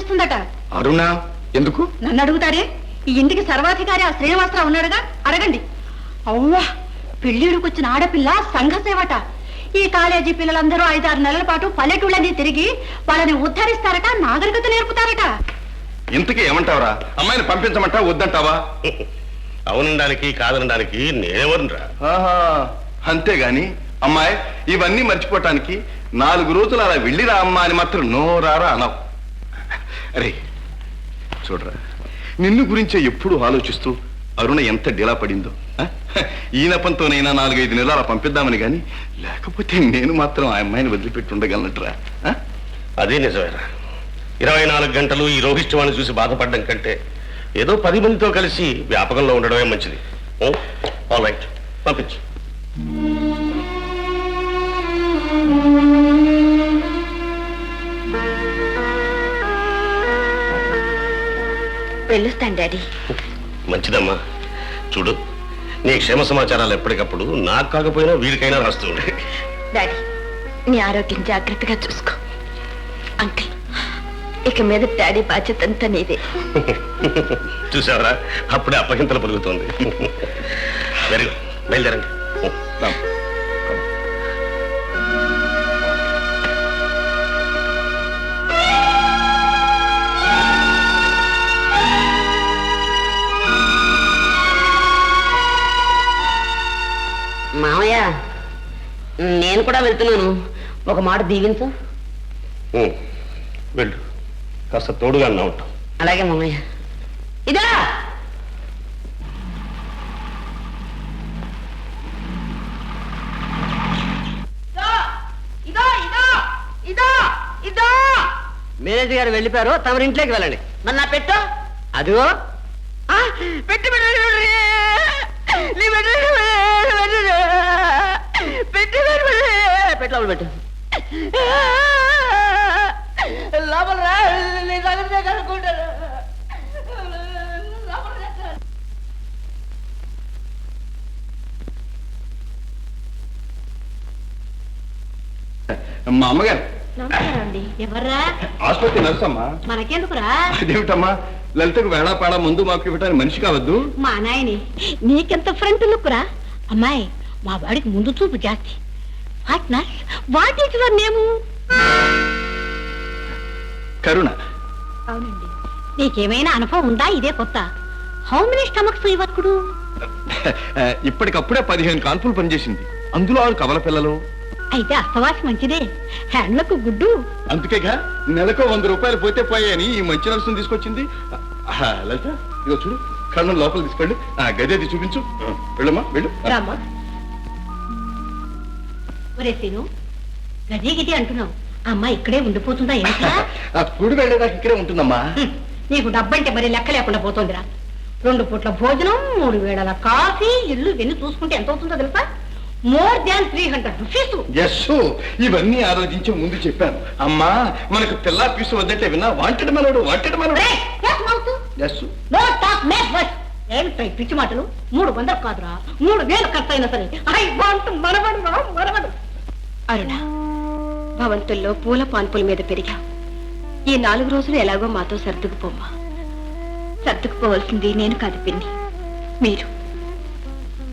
చేస్తుందట. అరుణ ఎందుకు? నన్ను అడుగుతారే, ఈ ఇంటికి సర్వాధికారి ఆ శ్రీనివాసరావు ఉన్నాడుగా, అడగండి. అవ్వా, పెళ్లిడికి వచ్చిన ఆడపిల్ల సంఘ సేవట. ఈ కాలేజీ పిల్లలందరూ 5-6 నెలల పాటు పల్లెటూళ్ళని తిరిగి వాళ్ళని ఉద్ధరిస్తారట, నాగరికత నేర్పుతారట. ఇంతకీ ఏమంటావరా? అమ్మాయిని పంపించమంటా వద్దంటావా? అవునడానికి కాదనడానికి నేనెవరురా? అంతేగాని అమ్మాయి ఇవన్నీ మర్చిపోవటానికి 4 రోజులు అలా వెళ్ళిరా అమ్మా అని మాత్రం నోరారా అనవు. అరే చూడరా, నిన్ను గురించే ఎప్పుడు ఆలోచిస్తూ అరుణ ఎంత డిలా పడిందో. ఈ నెపంతోనైనా 4-5 నెలలు అలా పంపిద్దామని గాని, లేకపోతే నేను మాత్రం ఆ అమ్మాయిని వదిలిపెట్టి ఉండగలనట్రా? అదే నిజమేరా. 24 గంటలు ఈ రోహిష్వాన్ని చూసి బాధపడడం కంటే ఏదో 10 మందితో కలిసి వ్యాపకంలో ఉండడమే మంచిది. ఆల్ రైట్, పంపించు. వెళ్ళొస్తాను డాడీ. మంచిదమ్మా. చూడు, నీ క్షేమ సమాచారాలు ఎప్పటికప్పుడు నాకు కాకపోయినా వీరికైనా రాస్తూ ఉండే. డాడీ, నీ ఆరోగ్యం జాగ్రత్తగా చూసుకో. అంకిల్, ఇక మీద డాడీ బాధ్యత అంతా నీదే. చూసావరా, అప్పుడే అప్పగింతలు పలుకుతోంది. వెరీ గుడ్, బయలుదేరండి. మామయ్య, నేను కూడా వెళ్తున్నాను, ఒక మాట దీవించు. వెళ్ళు, కాస్త తోడుగా అన్నా ఉంటాం. అలాగే మామయ్య. ఇదా మేనేజర్ గారు వెళ్ళిపోయారు, తమరి ఇంట్లోకి వెళ్ళండి. మరి నా పెట్టు అదిగో పెట్టి పెట్టు పెట్టు లోపల రా, నీ దగ్గర కనుక్కుంటారు. మా అమ్మగారు. అండి, ఎవర్రా? ఆసుపత్రి నర్సమ్మా. మనకెందుకురా? అదేమిటమ్మా, లలితకు వేళాపాడా ముందు మాకు ఇవ్వటానికి మనిషి కావద్దు? మా నాయని నీకెంత ఫ్రంట్ లుక్ రా. అమ్మాయి, మా వాడికి ముందు చూపు జాస్తి. What nurse, what is your name? కరుణ. అవునండి. నీకేమైనా అనుభవం ఉందా? ఇదే కొత్త. హౌ మెనీ స్టమక్స్ ఇవ్వకుడు? ఇప్పటికప్పుడే 15 కాన్పులు పనిచేసింది, అందులో 6 కవల పిల్లలు. అయితే అస్తవాసి మంచిదే, హ్యాండ్లకు గుడ్డు. అందుకేగా నెలకు 100 రూపాయలు పోతే పోయాయని ఈ మంచి నర్సును తీసుకొచ్చింది. లలిత, ఇదో చూడు, కళ్ళను లోపల తీసుకెళ్ళు. గదేది చూపించు. వెళ్ళమ్మా, వెళ్ళు. ఒరే సీను, గది గిది అంటున్నావు, అమ్మాయి ఇక్కడే ఉండిపోతుందా ఏంటా? కుడి వెళ్ళేదాకా ఇక్కడే ఉంటుందమ్మా. నీకు డబ్బంటే మరి లెక్క లేకుండా పోతుందిరా. 2 పూట్ల భోజనం, 3 వేళల కాఫీ, ఇల్లు ఇవన్నీ చూసుకుంటే ఎంత అవుతుందో తెలుసా? More than 300 rupees. ఇవన్నీ ఆలోచించి ముందు చెప్పాను. అమ్మా, మనకు పిల్ల పీసు వద్దంటే విన్నా? వాంటెడ్ మనోడు, వాంటెడ్ మనోడు. ఏంటో పిచ్చి మాటలు? 300 కాదురా, 3000 ఖర్చు అయినా సరే ఐ వాంట్ మనవడు రా, మనవడు. అరుణ, భవంతుల్లో పూల పాన్పుల మీద పెరిగా. ఈ 4 రోజులు ఎలాగో మాతో సర్దుకుపోమ్మా. సర్దుకుపోవలసింది నేను కాదు పిన్ని, మీరు.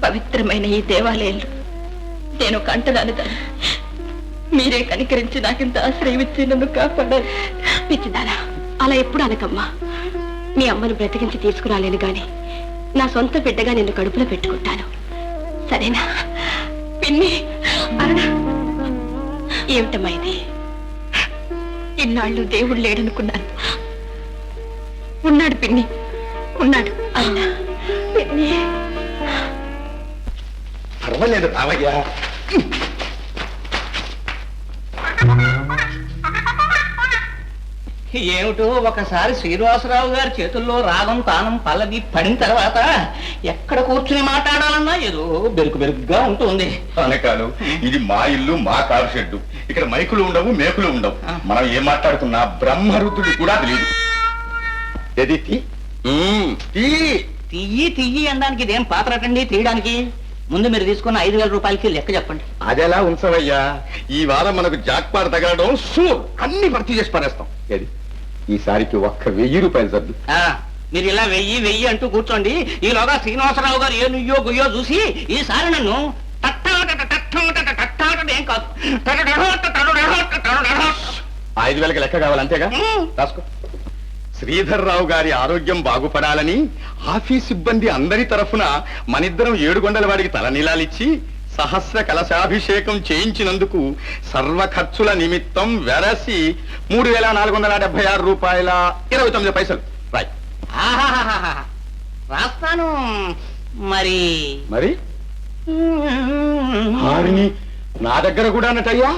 పవిత్రమైన ఈ దేవాలయంలో నేను కంటదానిదాన్ని. మీరే కనికరించి నాకింత ఆశ్రయం ఇచ్చి నన్ను కాపాడాలి. పిచ్చిదానా, అలా ఎప్పుడు అనకమ్మా. మీ అమ్మను బ్రతికించి తీసుకురాలేను గాని నా సొంత బిడ్డగా నిన్ను కడుపులో పెట్టుకుంటాను, సరేనా? పిన్ని. అరుణ, ఏమిటమ్మా ఇది? ఇన్నాళ్ళు దేవుడు లేడనుకున్నాను. ఉన్నాడు పిన్ని, ఉన్నాడు. అరుణ, పిన్ని. పర్వాలేదు, రావయ్యా. ఏమిటో ఒకసారి శ్రీనివాసరావు గారి చేతుల్లో రాగం తానం పల్లవి పడిన తర్వాత ఎక్కడ కూర్చుని మాట్లాడాలన్నా ఏదో బెరుకు బెరుగ్గా ఉంటుంది. అనకాదు, ఇది మా ఇల్లు, మా కారు షెడ్డు. ఇక్కడ మైకులు ఉండవు, మేకులు ఉండవు. మనం ఏం మాట్లాడుతున్నా బ్రహ్మరుద్రుడు కూడా తెలియదు. తియ్యి తియ్యి అనడానికి ఇదేం పాత్రటండి తీయడానికి? ముందు మీరు తీసుకున్న 5000 రూపాయలకి లెక్క చెప్పండి. అదెలా ఉంచవయ్యా, ఈ వారం మనకు జాక్పాట్ తగలడం షూర్. అన్ని భర్తీ చేసి పడేస్తాం. ఏది ఈసారికి ఒక్క 1000 రూపాయలు సర్దు. మీరు ఇలా వెయ్యి అంటూ కూర్చోండి. ఈలోగా శ్రీనివాసరావు గారు ఏ నుయ్యో గుయ్యో చూసి ఈసారి నన్ను ఏం కాదు 5000కి లెక్క కావాలి అంతేగా? రాసుకో. శ్రీధర్రావు గారి ఆరోగ్యం బాగుపడాలని ఆఫీస్ సిబ్బంది అందరి తరఫున మనిద్దరం 7 గొండల వాడికి తలనీలాలిచ్చి సహస్ర కలశాభిషేకం చేయించినందుకు సర్వ ఖర్చుల నిమిత్తం వెరసి 3476 రూపాయల 29 పైసలు రాయ్. రాస్తాను. మరి మరి హారిని నా దగ్గర కూడా అన్నట్టయ్యా.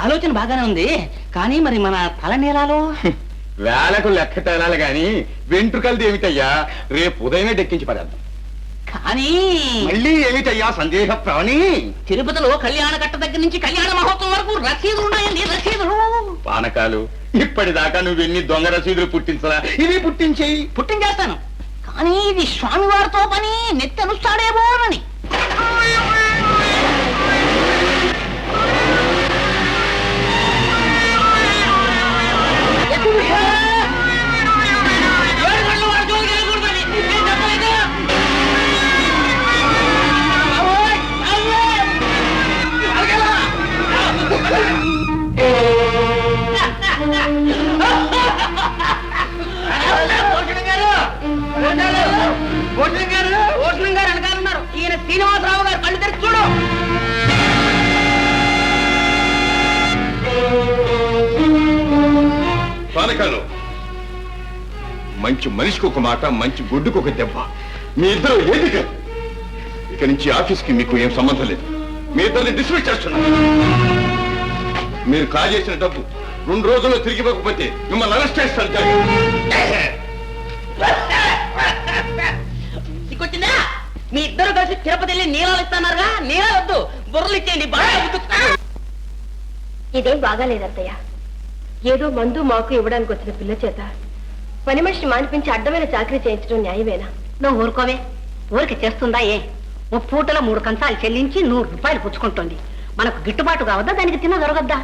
ఆలోచన బాగానే ఉంది, కానీ మరి మన తల నీలాలో వేలకు లెక్క తేలాలి గాని వెంట్రుకలది ఏమిటయ్యా? రేపు ఉదయమే డెక్కించి పడేద్దాం. కానీ మళ్ళీ ఏమిటయ్యా సందేహ ప్రాణి? తిరుపతిలో కళ్యాణ కట్ట దగ్గర నుంచి కళ్యాణ మహోత్సవం వరకు రసీదులు ఉన్నాయండి, రసీదులు. పానకాలు ఇప్పటిదాకా నువ్వెన్ని దొంగ రసీదులు పుట్టించరా? ఇవి పుట్టించేయి. పుట్టించేస్తాను, కానీ ఇది స్వామివారితో పని, నెత్తనుస్తాడేమోనని. భూషణం గారు వెనకాలన్నారు. ఈయన శ్రీనివాసరావు గారు. కళ్ళు తెరిచి చూడు. పానకాలు మంచి మనిషికి ఒక మాట, మంచి గుడ్డుకు ఒక దెబ్బ. మీ ఇద్దరు ఏది కాదు. ఇక నుంచి ఆఫీస్కి మీకు ఏం సంబంధం లేదు. మీ ఇద్దరిని డిస్మిస్ చేస్తున్నారు. మీరు కాజేసిన డబ్బు 2 రోజుల్లో తిరిగి ఇవ్వకపోతే మిమ్మల్ని అరెస్ట్ చేస్తాను. సిక్కొచ్చిందా? మీ ఇద్దరు కలిసి తిరుపతి వెళ్ళి నీళ్ళు ఇస్తానారుగా. నీళ్ళు వద్దు, బుర్రలు ఇచ్చేయండి. బాగా ఇదేం బాగాలేదత్తయ్య. ఏదో మందు మాకు ఇవ్వడానికి వచ్చిన పిల్ల చేత పని మనిషిని మానిపించి అడ్డమైన చాకరీ చేయించడం న్యాయమేనా? నువ్వు ఊరుకోవే. ఊరికి చేస్తుందా? ఏ ఓ పూటలో 3 కంచాలు చెల్లించి 100 రూపాయలు పుచ్చుకుంటుంది. మనకు గిట్టుబాటు కావద్దా? దానికి తిన్న దొరకద్దా?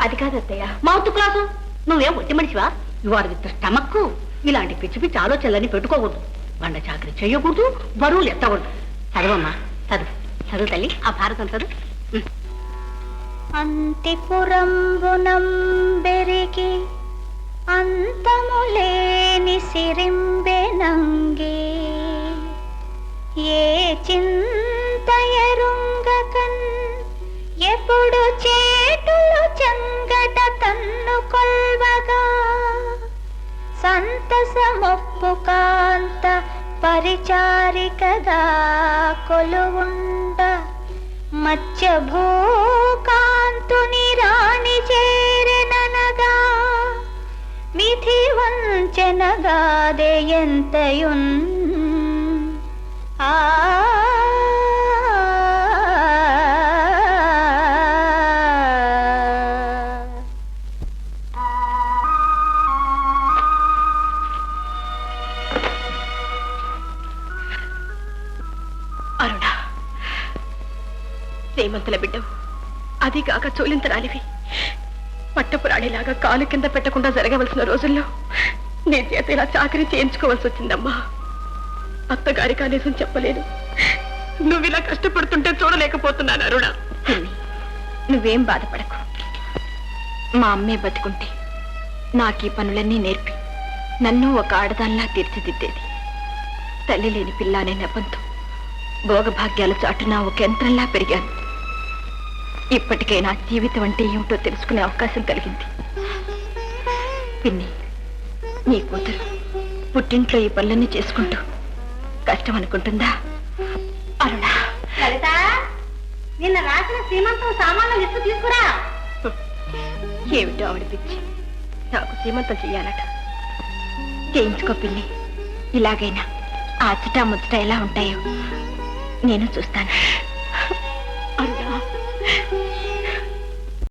అది కాదత్తయ్య. Mouth class. నువ్వేం ఒట్టి మనిషివా? ఇవాడు విత్ స్టమక్. ఇలాంటి పిచ్చి పిచ్చి ఆలోచనలని పెట్టుకోకూడదు. బండ చాకరీ చేయకూడదు, బరువులు ఎత్తకూడదు. చదవమ్మా, చదువు చదువు తల్లి. ఆ భారతం చదువు. అంతిపురంబునం బెరిగి అంతములేని సిరింబెనంగే ఏ చింతయరుంగకన్ ఎప్పుడు చేటులు చెంగట తన్ను కొల్వగా సంతసమొప్పు కాంత పరిచారికగా కొలువుండ మత్స్య భూకాంతుని రాణి చేరెననగా విధి వంచనగాదే ఎంతయున్ అరుణ, శ్రీమంతుల బిడ్డవు, అది కాక చోలింతరాలివి. పట్టపురాణిలాగా కాలు కింద పెట్టకుండా జరగవలసిన రోజుల్లో నీ చేత ఇలా చాకరీ చేయించుకోవాల్సి వచ్చిందమ్మా. అత్తగారి కనీసం చెప్పలేదు. నువ్వు ఇలా కష్టపడుతుంటే చూడలేకపోతున్నాను అరుణ. నువ్వేం బాధపడకు. మా అమ్మే బతికుంటే నాకు ఈ పనులన్నీ నేర్పి నన్ను ఒక ఆడదానిలా తీర్చిదిద్దేది. తల్లి లేని పిల్ల అనే నెపంతో భోగభాగ్యాల చాటున ఒక యంత్రంలా పెరిగాను. ఇప్పటికే నా జీవితం అంటే ఏమిటో తెలుసుకునే అవకాశం కలిగింది. పిన్ని, నీ కూతురు పుట్టింట్లో ఈ పనులన్నీ చేసుకుంటూ కష్టం అనుకుంటుందా? అరుణ, లలిత, నిన్న రాసిన శ్రీమంతం సామాన్లు లిస్టు తీసుకురా. ఏమిటో ఆవిడ పిచ్చి. నాకు సీమంతం చెయ్యాలట. చేయించుకో పిన్ని. ఇలాగైనా ఆ అచ్చట ముచ్చట ఎలా ఉంటాయో నేను చూస్తాను.